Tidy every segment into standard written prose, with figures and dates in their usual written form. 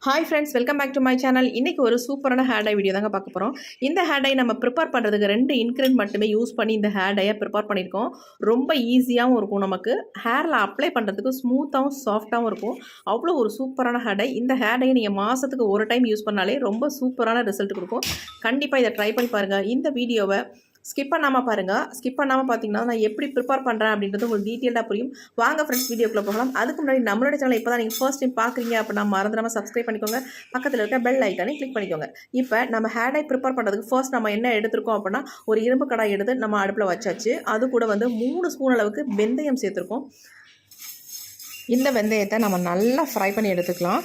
Hi friends, welcome back to my channel. இன்றைக்கி ஒரு சூப்பரான ஹேர் டை வீடியோ தாங்க பார்க்க போகிறோம். இந்த ஹேர் டை நம்ம ப்ரிப்பேர் பண்ணுறதுக்கு 2 இன்க்ரீடியன்ட் மட்டுமே யூஸ் பண்ணி இந்த ஹேர் டையை ப்ரிப்பேர் பண்ணியிருக்கோம். ரொம்ப ஈஸியாகவும் இருக்கும், நமக்கு ஹேரில் அப்ளை பண்ணுறதுக்கு ஸ்மூத்தாகவும் சாஃப்டாகவும் இருக்கும். அவ்வளோ ஒரு சூப்பரான ஹேர் டை. இந்த ஹேர் டையை நீங்கள் மாதத்துக்கு ஒரு டைம் யூஸ் பண்ணாலே ரொம்ப சூப்பரான ரிசல்ட் கொடுக்கும். கண்டிப்பாக இதை ட்ரை பண்ணி பாருங்கள். இந்த வீடியோவை ஸ்கிப் பண்ணாமல் பாருங்கள். ஸ்கிப் பண்ணாமல் பார்த்தீங்கன்னா நான் எப்படி ப்ரிப்பேர் பண்ணுறேன் அப்படின்றது உங்களுக்கு டீட்டெயிலாக புரியும். வாங்க ஃப்ரெண்ட்ஸ், வீடியோக்குள்ளே போகலாம். அதுக்கு முன்னாடி நம்மளோட சேனல் இப்போ தான் நீங்கள் ஃபர்ஸ்ட் டைம் பார்க்குறீங்க அப்படின்னா மறந்துடாமல் சப்ஸ்கிரைப் பண்ணிக்கோங்க. பக்கத்தில் இருக்க பெல் ஐக்கானே கிளிக் பண்ணிக்கோங்க. இப்போ நம்ம ஹேர் டை ப்ரிப்பேர் பண்ணுறதுக்கு ஃபர்ஸ்ட் நம்ம என்ன எடுத்துருக்கோம் அப்படின்னா, ஒரு இரும்பு கடாய் எடுத்து நம்ம அடுப்பில் வச்சாச்சு. அது கூட 3 ஸ்பூன் அளவுக்கு வெந்தயம் சேர்த்துருக்கோம். இந்த வெந்தயத்தை நம்ம நல்லா ஃப்ரை பண்ணி எடுத்துக்கலாம்.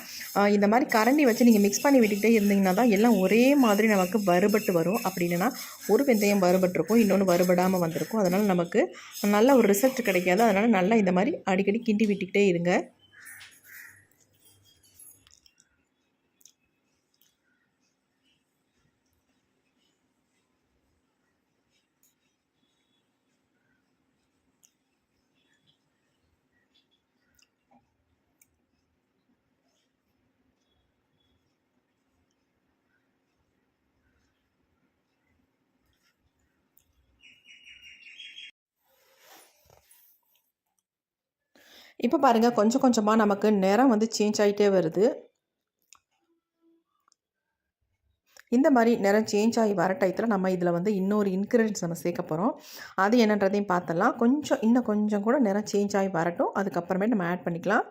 இந்த மாதிரி கரண்டி வச்சு நீங்கள் மிக்ஸ் பண்ணி விட்டுக்கிட்டே இருந்தீங்கன்னா தான் எல்லாம் ஒரே மாதிரி நமக்கு வறுபட்டு வரும். அப்படி இல்லைன்னா ஒரு வெந்தயம் வறுபட்டுருக்கும், இன்னொன்று வறுபடாமல் வந்திருக்கும். அதனால் நமக்கு நல்ல ஒரு ரிசல்ட் கிடைக்காது. அதனால் நல்லா இந்த மாதிரி அடிக்கடி கிண்டி விட்டுக்கிட்டே இருங்க. இப்போ பாருங்கள், கொஞ்சம் கொஞ்சமாக நமக்கு நிறம் சேஞ்ச் ஆகிட்டே வருது. இந்த மாதிரி நிறம் சேஞ்ச் ஆகி வர டயத்தில் நம்ம இதில் இன்னொரு இன்க்ரீடியன்ஸ் நம்ம சேர்க்க போகிறோம். அது என்னன்றதையும் பார்த்துடலாம். இன்னும் கொஞ்சம் கூட நிறம் சேஞ்ச் ஆகி வரட்டும். அதுக்கப்புறமே நம்ம ஆட் பண்ணிக்கலாம்.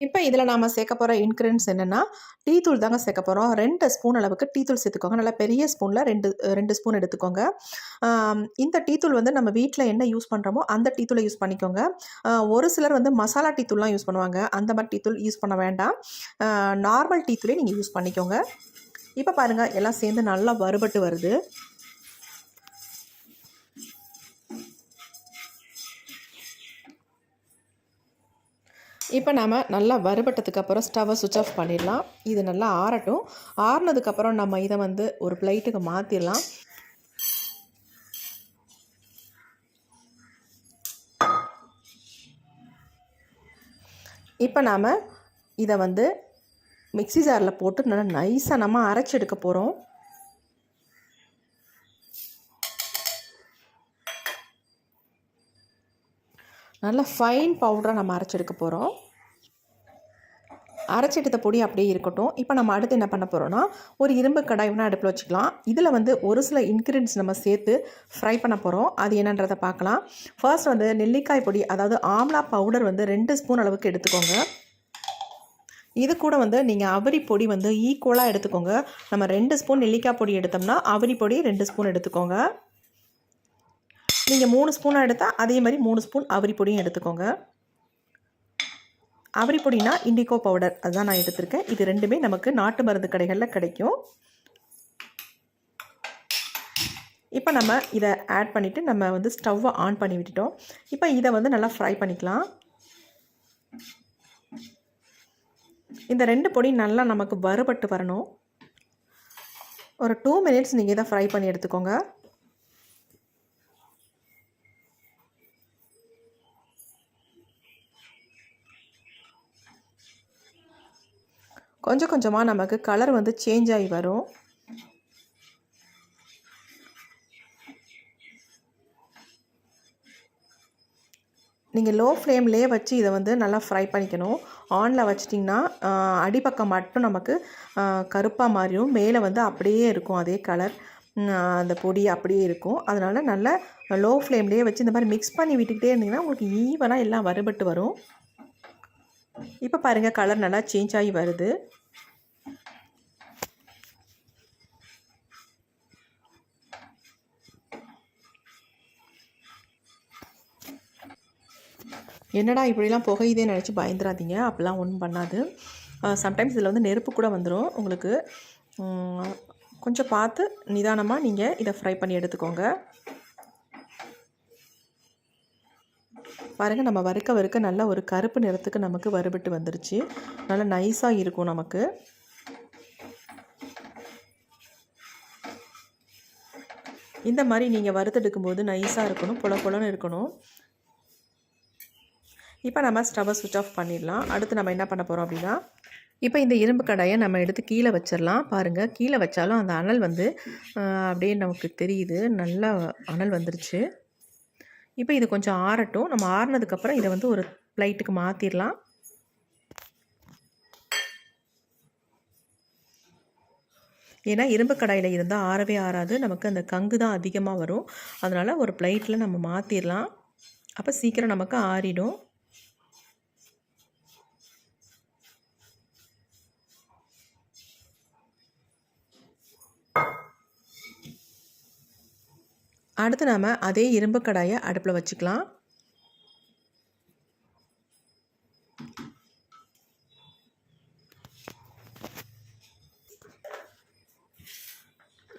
இப்போ இதில் நாம் சேர்க்க போகிற இன்க்ரீடியன்ஸ் என்னென்னா, டீ தூள் தாங்க சேர்க்க போகிறோம். 2 ஸ்பூன் அளவுக்கு டீ தூள் சேர்த்துக்கோங்க. நல்லா பெரிய ஸ்பூனில் ரெண்டு ஸ்பூன் எடுத்துக்கோங்க. இந்த டீ தூள் நம்ம வீட்டில் என்ன யூஸ் பண்ணுறோமோ அந்த டீ தூளை யூஸ் பண்ணிக்கோங்க. ஒரு சிலர் மசாலா டீ தூள்லாம் யூஸ் பண்ணுவாங்க. அந்த மாதிரி டீ தூள் யூஸ் பண்ண வேண்டாம். நார்மல் டீ தூளே நீங்கள் யூஸ் பண்ணிக்கோங்க. இப்போ பாருங்கள், எல்லாம் சேர்ந்து நல்லா வறுபட்டு வருது. இப்போ நாம் நல்லா வறுபட்டதுக்கப்புறம் ஸ்டவ்வை சுவிட்ச் ஆஃப் பண்ணிடலாம். இது நல்லா ஆறட்டும். ஆறுனதுக்கப்புறம் நம்ம இதை ஒரு பிளேட்டுக்கு மாற்றிடலாம். இப்போ நாம் இதை மிக்ஸி ஜாரில் போட்டு நல்லா நைஸாக நம்ம அரைச்சி எடுக்க போகிறோம். நல்லா ஃபைன் பவுடராக நம்ம அரைச்செடுக்க போகிறோம். அரைச்செடுத்த பொடி அப்படியே இருக்கட்டும். இப்போ நம்ம அடுத்து என்ன பண்ண போகிறோன்னா, ஒரு இரும்பு கடாய் அடுப்பில் வச்சுக்கலாம். இதில் ஒரு சில இன்க்ரீடியன்ஸ் நம்ம சேர்த்து ஃப்ரை பண்ண போகிறோம். அது என்னன்றதை பார்க்கலாம். ஃபர்ஸ்ட் நெல்லிக்காய் பொடி, அதாவது ஆம்லா பவுடர் 2 ஸ்பூன் அளவுக்கு எடுத்துக்கோங்க. இது கூட நீங்கள் அவரி பொடி ஈக்குவலாக எடுத்துக்கோங்க. நம்ம 2 ஸ்பூன் நெல்லிக்காய் பொடி எடுத்தோம்னா அவரி பொடி 2 ஸ்பூன் எடுத்துக்கோங்க. நீங்கள் 3 ஸ்பூனாக எடுத்தால் அதே மாதிரி 3 ஸ்பூன் அவரி பொடியும் எடுத்துக்கோங்க. அவரி பொடினா இண்டிகோ பவுடர், அதுதான் நான் எடுத்திருக்கேன். இது ரெண்டுமே நமக்கு நாட்டு மருந்து கடைகளில் கிடைக்கும். இப்போ நம்ம இதை ஆட் பண்ணிவிட்டு நம்ம ஸ்டவ்வை ஆன் பண்ணி விட்டுட்டோம். இப்போ இதை நல்லா ஃப்ரை பண்ணிக்கலாம். இந்த 2 பொடி நல்லா நமக்கு வறுபட்டு வரணும். ஒரு 2 மினிட்ஸ் நீங்கள் இதை ஃப்ரை பண்ணி எடுத்துக்கோங்க. கொஞ்சம் கொஞ்சமாக நமக்கு கலர் சேஞ்ச் ஆகி வரும். நீங்கள் லோ ஃப்ளேம்லேயே வச்சு இதை நல்லா ஃப்ரை பண்ணிக்கணும். ஆனில் வச்சிட்டிங்கன்னா அடிப்பக்கம் மட்டும் நமக்கு கருப்பாக மாறிடும். மேலே அப்படியே இருக்கும் அதே கலர், அந்த பொடி அப்படியே இருக்கும். அதனால் நல்லா லோ ஃப்ளேம்லேயே வச்சு இந்த மாதிரி மிக்ஸ் பண்ணி விட்டுக்கிட்டே இருந்தீங்கன்னா உங்களுக்கு ஈவனாக எல்லாம் வறுபட்டு வரும். இப்போ பாருங்கள், கலர் நல்லா சேஞ்ச் ஆகி வருது. என்னடா இப்படிலாம் புகையுதே நினச்சி பயந்துடாதீங்க. அப்படிலாம் ஒன்றும் பண்ணாது. சம்டைம்ஸ் இதில் நெருப்பு கூட வந்துடும் உங்களுக்கு. கொஞ்சம் பார்த்து நிதானமாக நீங்கள் இதை ஃப்ரை பண்ணி எடுத்துக்கோங்க. பாருங்கள், நம்ம வறுக்க நல்ல ஒரு கருப்பு நிறத்துக்கு நமக்கு வறுபட்டு வந்துருச்சு. நல்லா நைஸாக இருக்கும் நமக்கு. இந்த மாதிரி நீங்கள் வறுத்தெடுக்கும்போது நைஸாக இருக்கணும், பொல பொலன்னு இருக்கணும். இப்போ நம்ம ஸ்டவ்வை சுவிட்ச் ஆஃப் பண்ணிடலாம். அடுத்து நம்ம என்ன பண்ண போகிறோம் அப்படின்னா, இப்போ இந்த இரும்பு கடாயை நம்ம எடுத்து கீழே வச்சிடலாம். பாருங்கள், கீழே வச்சாலும் அந்த அனல் வந்து அப்படியே நமக்கு தெரியுது, நல்லா அனல் வந்துருச்சு. இப்போ இது கொஞ்சம் ஆறட்டும். நம்ம ஆறினதுக்கப்புறம் இதை வந்து ஒரு பிளேட்டுக்கு மாற்றிடலாம். ஏன்னா இரும்பு கடாயில் இருந்தால் ஆறவே ஆறாது, நமக்கு அந்த கங்கு தான் அதிகமாக வரும். அதனால் ஒரு பிளேட்டில் நம்ம மாற்றிடலாம். அப்போ சீக்கிரம் நமக்கு ஆறிடும். அடுத்து நாம் அதே இரும்பு கடாயை அடுப்பில் வச்சுக்கலாம்.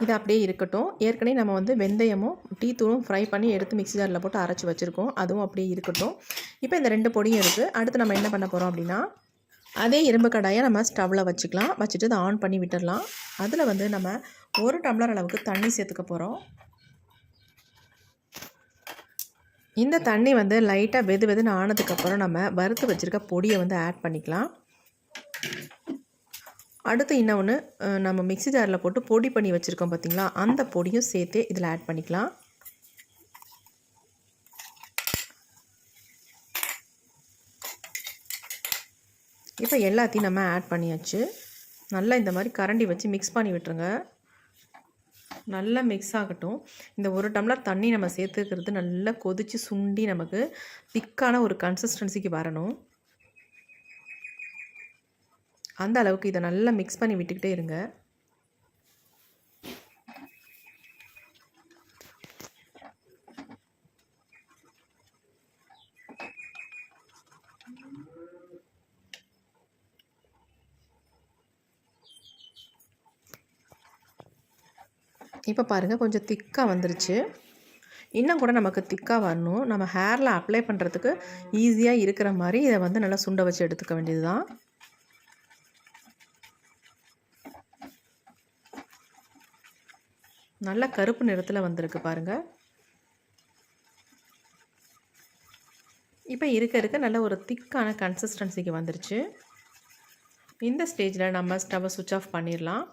இது அப்படியே இருக்கட்டும். ஏற்கனவே நம்ம வந்து வெந்தயமும் டீ தூளும் ஃப்ரை பண்ணி எடுத்து மிக்ஸி ஜாரில் போட்டு அரைச்சி வச்சுருக்கோம். அதுவும் அப்படியே இருக்கட்டும். இப்போ இந்த 2 பொடியும் இருக்குது. அடுத்து நம்ம என்ன பண்ண போகிறோம் அப்படின்னா, அதே இரும்பு கடாயை நம்ம ஸ்டவ்வில் வச்சுக்கலாம். வச்சுட்டு அதை ஆன் பண்ணி விட்டுடலாம். அதில் வந்து நம்ம 1 டம்ளர் அளவுக்கு தண்ணி சேர்த்துக்க போகிறோம். இந்த தண்ணி வந்து லைட்டாக வெது வெதுன்னு ஆனதுக்கப்புறம் நம்ம வறுத்து வச்சுருக்க பொடியை வந்து ஆட் பண்ணிக்கலாம். அடுத்து இன்னொன்று, நம்ம மிக்ஸி ஜாரில் போட்டு பொடி பண்ணி வச்சுருக்கோம் பார்த்திங்களா, அந்த பொடியும் சேர்த்து இதில் ஆட் பண்ணிக்கலாம். இப்போ எல்லாத்தையும் நம்ம ஆட் பண்ணியாச்சு. நல்லா இந்த மாதிரி கரண்டி வச்சு மிக்ஸ் பண்ணி விட்டுருங்க. நல்லா மிக்ஸ் ஆகட்டும். இந்த 1 டம்ளர் தண்ணி நம்ம சேர்த்துக்கிறது நல்லா கொதித்து சுண்டி நமக்கு திக்கான ஒரு கன்சிஸ்டன்சிக்கு வரணும். அந்த அளவுக்கு இதை நல்லா மிக்ஸ் பண்ணி விட்டுக்கிட்டே இருங்க. இப்போ பாருங்கள், கொஞ்சம் திக்காக வந்துருச்சு. இன்னும் கூட நமக்கு திக்காக வரணும். நம்ம ஹேரில் அப்ளை பண்ணுறதுக்கு ஈஸியாக இருக்கிற மாதிரி இதை வந்து நல்லா சுண்ட வச்சு எடுத்துக்க வேண்டியது தான். நல்ல கருப்பு நிறத்தில் வந்திருக்கு பாருங்கள். இப்போ இருக்க நல்ல ஒரு திக்கான கன்சிஸ்டன்சிக்கு வந்துருச்சு. இந்த ஸ்டேஜில் நம்ம ஸ்டவ்வை சுவிட்ச் ஆஃப் பண்ணிடலாம்.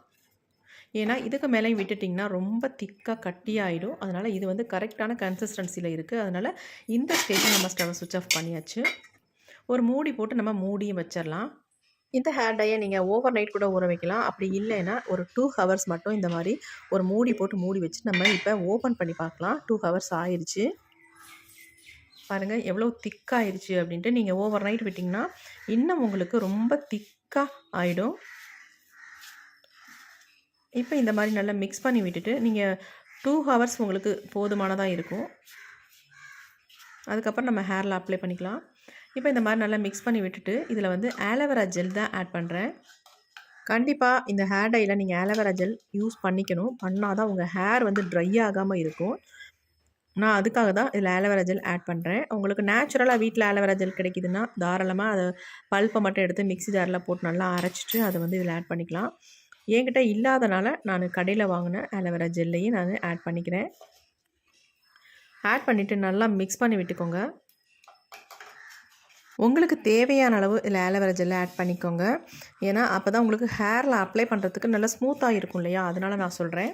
ஏன்னா இதுக்கு மேலே விட்டுட்டிங்கன்னா ரொம்ப திக்காக கட்டியாகிடும். அதனால் இது வந்து கரெக்டான கன்சிஸ்டன்சியில் இருக்குது. அதனால் இந்த ஸ்டேஜில் நம்ம ஸ்டவ்வை சுவிட்ச் ஆஃப் பண்ணியாச்சு. ஒரு மூடி போட்டு நம்ம மூடியும் வச்சிடலாம். இந்த ஹேர் டையை நீங்கள் ஓவர் நைட் கூட ஊற வைக்கலாம். அப்படி இல்லைன்னா ஒரு 2 ஹவர்ஸ் மட்டும் இந்த மாதிரி ஒரு மூடி போட்டு மூடி வச்சு நம்ம இப்போ ஓப்பன் பண்ணி பார்க்கலாம். 2 ஹவர்ஸ் ஆயிடுச்சு. பாருங்கள் எவ்வளோ திக்காகிடுச்சு அப்படின்ட்டு. நீங்கள் ஓவர் நைட் விட்டிங்கன்னா இன்னும் உங்களுக்கு ரொம்ப திக்காக ஆகிடும். இப்போ இந்த மாதிரி நல்லா மிக்ஸ் பண்ணி விட்டுட்டு நீங்கள் 2 ஹவர்ஸ் உங்களுக்கு போதுமானதாக இருக்கும். அதுக்கப்புறம் நம்ம ஹேரில் அப்ளை பண்ணிக்கலாம். இப்போ இந்த மாதிரி நல்லா மிக்ஸ் பண்ணி விட்டுட்டு இதில் வந்து ஆலோவேரா ஜெல் தான் ஆட் பண்ணுறேன். கண்டிப்பாக இந்த ஹேர் டையில் நீங்கள் ஆலோவேரா ஜெல் யூஸ் பண்ணிக்கணும். பண்ணால் தான் உங்கள் ஹேர் வந்து ட்ரை ஆகாமல் இருக்கும். நான் அதுக்காக தான் இதில் ஆலோவேரா ஜெல் ஆட் பண்ணுறேன். உங்களுக்கு நேச்சுரலாக வீட்டில் ஆலோவேரா ஜெல் கிடைக்குதுன்னா தாராளமாக அதை பல்ப்பை மட்டும் எடுத்து மிக்ஸி ஜாரில் போட்டு நல்லா அரைச்சிட்டு அதை வந்து இதில் ஆட் பண்ணிக்கலாம். என்கிட்ட இல்லாதனால நான் கடையில் வாங்கின ஆலோவேரா ஜெல்லையும் நான் ஆட் பண்ணிக்கிறேன். ஆட் பண்ணிவிட்டு நல்லா மிக்ஸ் பண்ணி விட்டுக்கோங்க. உங்களுக்கு தேவையான அளவு இதில் ஆலோவேரா ஜெல்லை ஆட் பண்ணிக்கோங்க. ஏன்னா அப்போ தான் உங்களுக்கு ஹேரில் அப்ளை பண்ணுறதுக்கு நல்லா ஸ்மூத்தாக இருக்கும் இல்லையா, அதனால் நான் சொல்கிறேன்.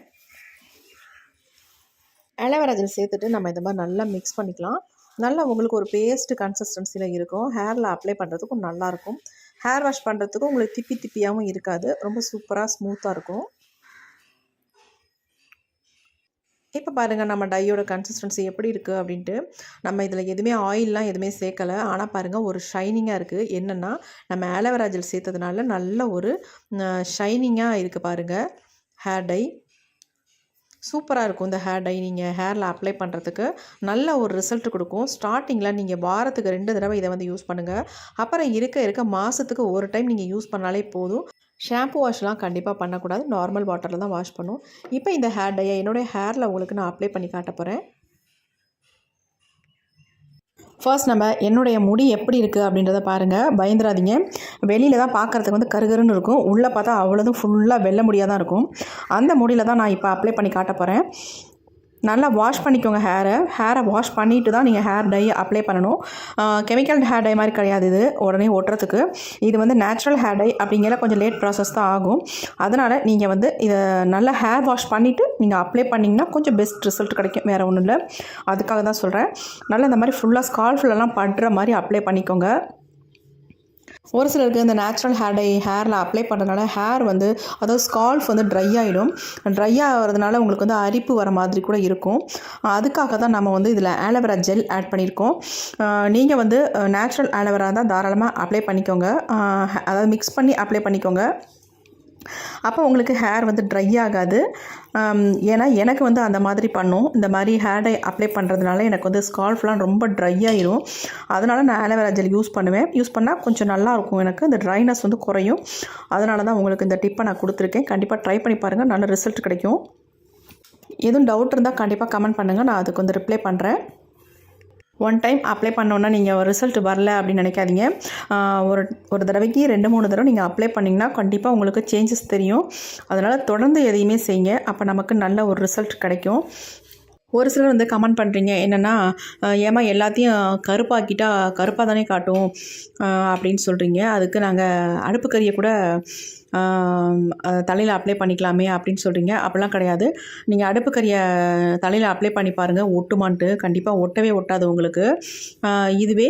ஆலோவேரா ஜெல் சேர்த்துட்டு நம்ம இந்த மாதிரி நல்லா மிக்ஸ் பண்ணிக்கலாம். நல்லா உங்களுக்கு ஒரு பேஸ்ட் கன்சிஸ்டன்சியில் இருக்கும். ஹேரில் அப்ளை பண்ணுறதுக்கும் நல்லாயிருக்கும். ஹேர் வாஷ் பண்ணுறதுக்கும் உங்களுக்கு திப்பி திப்பியாகவும் இருக்காது. ரொம்ப சூப்பராக ஸ்மூத்தாக இருக்கும். இப்போ பாருங்கள் நம்ம டையோட கன்சிஸ்டன்சி எப்படி இருக்குது அப்படின்ட்டு. நம்ம இதில் எதுவுமே ஆயிலெலாம் எதுவுமே சேர்க்கலை. ஆனால் பாருங்கள் ஒரு ஷைனிங்காக இருக்குது. என்னென்னா நம்ம ஆலோவேரா ஜெல் சேர்த்ததுனால நல்ல ஒரு ஷைனிங்காக இருக்குது பாருங்கள். ஹேர் டை சூப்பராக இருக்கும். இந்த ஹேர் டை நீங்கள் ஹேரில் அப்ளை பண்ணுறதுக்கு நல்ல ஒரு ரிசல்ட் கொடுக்கும். ஸ்டார்டிங்கில் நீங்கள் வாரத்துக்கு 2 தடவை இதை வந்து யூஸ் பண்ணுங்கள். அப்புறம் இருக்க மாதத்துக்கு ஒரு டைம் நீங்கள் யூஸ் பண்ணாலே போதும். ஷாம்பு வாஷ்லாம் கண்டிப்பாக பண்ணக்கூடாது. நார்மல் வாட்டரில் தான் வாஷ் பண்ணும். இப்போ இந்த ஹேர் டையை என்னுடைய ஹேரில் உங்களுக்கு நான் அப்ளை பண்ணி காட்ட போகிறேன். ஃபர்ஸ்ட் நம்ம என்னுடைய முடி எப்படி இருக்குது அப்படின்றத பாருங்கள். பயந்துடாதீங்க. வெளியில் தான் பார்க்குறதுக்கு வந்து கருகருன்னு இருக்கும். உள்ளே பார்த்தா அவ்வளோதும் ஃபுல்லாக வெள்ளை முடியாக தான் இருக்கும். அந்த முடியில் தான் நான் இப்போ அப்ளை பண்ணி காட்ட போகிறேன். நல்லா வாஷ் பண்ணிக்கோங்க ஹேரை வாஷ் பண்ணிவிட்டு தான் நீங்கள் ஹேர் டை அப்ளை பண்ணணும். கெமிக்கல் ஹேர் டை மாதிரி கிடையாது இது உடனே ஒட்டுறதுக்கு. இது வந்து நேச்சுரல் ஹேர் டை அப்படிங்கிற கொஞ்சம் லேட் ப்ராசஸ் தான் ஆகும். அதனால் நீங்கள் வந்து இதை நல்லா ஹேர் வாஷ் பண்ணிவிட்டு நீங்கள் அப்ளை பண்ணிங்கன்னா கொஞ்சம் பெஸ்ட் ரிசல்ட் கிடைக்கும். வேறு ஒன்றும் இல்லை, அதுக்காக தான் சொல்கிறேன். நல்லா இந்த மாதிரி ஃபுல்லாக ஸ்கால்ஃபுல்லெல்லாம் படுற மாதிரி அப்ளை பண்ணிக்கோங்க. ஒரு சிலருக்கு இந்த நேச்சுரல் ஹேரில் அப்ளை பண்ணுறதுனால ஹேர் வந்து அதாவது ஸ்கால்ஃப் வந்து ட்ரை ஆகிடும். ட்ரை ஆகிறதுனால உங்களுக்கு வந்து அரிப்பு வர மாதிரி கூட இருக்கும். அதுக்காக தான் நம்ம வந்து இதில் ஆலோவேரா ஜெல் ஆட் பண்ணியிருக்கோம். நீங்கள் வந்து நேச்சுரல் ஆலோவேரா தான் தாராளமாக அப்ளை பண்ணிக்கோங்க. அதாவது மிக்ஸ் பண்ணி அப்ளை பண்ணிக்கோங்க. அப்போ உங்களுக்கு ஹேர் வந்து ட்ரை ஆகாது. ஏன்னா எனக்கு வந்து அந்த மாதிரி பண்ணும். இந்த மாதிரி ஹேர் டை அப்ளை பண்ணுறதுனால எனக்கு வந்து ஸ்கால்ஃப்லாம் ரொம்ப ட்ரை ஆகிரும். அதனால் நான் ஆலோவேரா ஜெல் யூஸ் பண்ணுவேன். யூஸ் பண்ணால் கொஞ்சம் நல்லாயிருக்கும், எனக்கு இந்த ட்ரைனஸ் வந்து குறையும். அதனால தான் உங்களுக்கு இந்த டிப்பை நான் கொடுத்துருக்கேன். கண்டிப்பாக ட்ரை பண்ணி பாருங்கள், நல்ல ரிசல்ட் கிடைக்கும். எதுவும் டவுட் இருந்தால் கண்டிப்பாக கமெண்ட் பண்ணுங்கள், நான் அதுக்கு வந்து ரிப்ளை பண்ணுறேன். ஒன் டைம் அப்ளை பண்ணோன்னா நீங்கள் ரிசல்ட் வரல அப்படின்னு நினைக்காதீங்க. ஒரு தடவைக்கு 2-3 தடவை நீங்கள் அப்ளை பண்ணிங்கன்னா கண்டிப்பாக உங்களுக்கு சேஞ்சஸ் தெரியும். அதனால் தொடர்ந்து எதையுமே செய்யுங்க, அப்போ நமக்கு நல்ல ஒரு ரிசல்ட் கிடைக்கும். ஒரு சிலர் வந்து கமெண்ட் பண்ணுறீங்க என்னென்னா, ஏமா எல்லாத்தையும் கருப்பாக்கிட்டா கருப்பாக தானே காட்டும் அப்படின்னு சொல்கிறீங்க. அதுக்கு நாங்கள் அடுப்புக்கரியை கூட தலையில் அப்ளை பண்ணிக்கலாமே அப்படின்னு சொல்கிறீங்க. அப்படிலாம் கிடையாது. நீங்கள் அடுப்புக்கரியை தலையில் அப்ளை பண்ணி பாருங்கள், ஒட்டுமான்ட்டு. கண்டிப்பாக ஒட்டவே ஒட்டாது உங்களுக்கு. இதுவே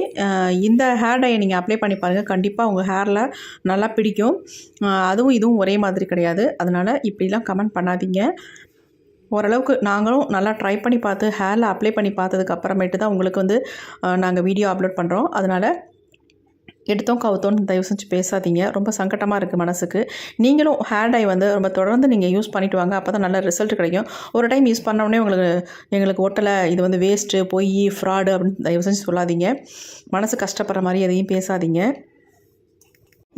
இந்த ஹேர் டையை நீங்கள் அப்ளை பண்ணி பாருங்கள், கண்டிப்பாக உங்கள் ஹேரில் நல்லா பிடிக்கும். அதுவும் இதுவும் ஒரே மாதிரி கிடையாது. அதனால் இப்படிலாம் கமெண்ட் பண்ணாதீங்க. ஓரளவுக்கு நாங்களும் நல்லா ட்ரை பண்ணி பார்த்து ஹேரில் அப்ளை பண்ணி பார்த்ததுக்கு அப்புறமேட்டு தான் உங்களுக்கு வந்து நாங்கள் வீடியோ அப்லோட் பண்ணுறோம். அதனால் எடுத்தோம் கவுத்தோன்னு தயவு செஞ்சு பேசாதீங்க. ரொம்ப சங்கட்டமாக இருக்குது மனசுக்கு. நீங்களும் ஹேர் டை வந்து ரொம்ப தொடர்ந்து நீங்கள் யூஸ் பண்ணிவிட்டு வாங்க, அப்போ தான் நல்ல ரிசல்ட் கிடைக்கும். ஒரு டைம் யூஸ் பண்ணோடனே எங்களுக்கு ஒட்டலை, இது வந்து வேஸ்ட்டு, பொய், ஃப்ராடு அப்படின்னு தயவு செஞ்சு சொல்லாதீங்க. மனசு கஷ்டப்படுற மாதிரி எதையும் பேசாதீங்க.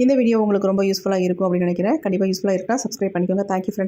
இந்த வீடியோ உங்களுக்கு ரொம்ப யூஸ்ஃபுல்லாக இருக்கும் அப்படின்னு நினைக்கிறேன். கண்டிப்பாக யூஸ்ஃபுல்லாக இருக்குன்னா சப்ஸ்கிரைப் பண்ணிக்கோங்க. Thank you friends.